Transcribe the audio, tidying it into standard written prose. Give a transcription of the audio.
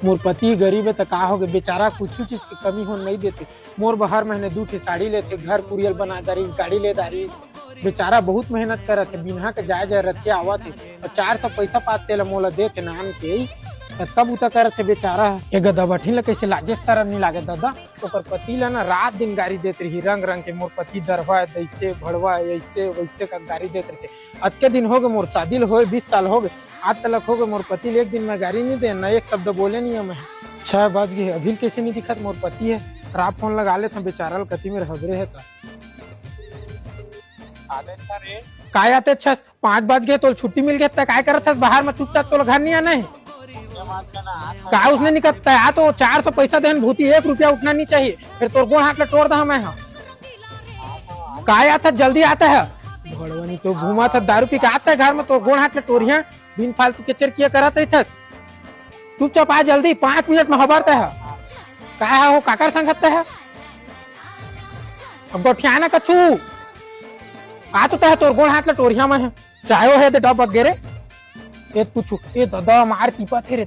मोर पति गरीब है तो का हो गए बेचारा कुछ चीज की कमी हो नहीं देते। मोर हर महीने 2 ठे साड़ी लेते, घर कुरियल बना दारी, गाड़ी ले दारी। बेचारा बहुत मेहनत करत है, बिना के जाए जाए रखे आवत है और 400 पैसा पाते मोला देते नाम के तब उतर करत है बेचारा। ए गदा बठिन कैसे लाजे शरम नहीं लागे दादा। ओकर पति ला ना रात दिन गाड़ी देते रही, रंग रंग के। मोर पति दरवा ऐसे भड़वा ऐसे वैसे का गाड़ी देते रहे। आज के दिन हो गए मोर शादी हो 20 साल हो गए, आज तक हो गए मोर पति एक दिन में गाड़ी नहीं दे, न एक शब्द बोले नहीं हमें। 6 बज गए अभी कैसे नहीं दिखत मोर पति है। खराब फोन लगा लेते बेचारा कति में हबरे है काय आते 5 बज गए तो छुट्टी मिल गया काय करत बाहर में चुपचाप तो घर नहीं आना है का उसने निकलता है। तो 400 पैसा देन भूती 1 रुपया उठना नहीं चाहिए, फिर तोर गोड़ हाथ ले तोड़ दा मैं काय आता जल्दी आता है भड़वनी तो घूमा था दारू पी के आता है घर में तो गोड़ हाथ ले तोड़िया बिन फालतू के चरकिया करत रही चुपचाप आ जल्दी 5 मिनट में हबरता है का हो काकर संगत है अब गोठियाना कछु आ तो है तोर गोड़ हाथ ले तोड़िया में चाहे है डब गे रे पूछू ए दादा मार की थे रे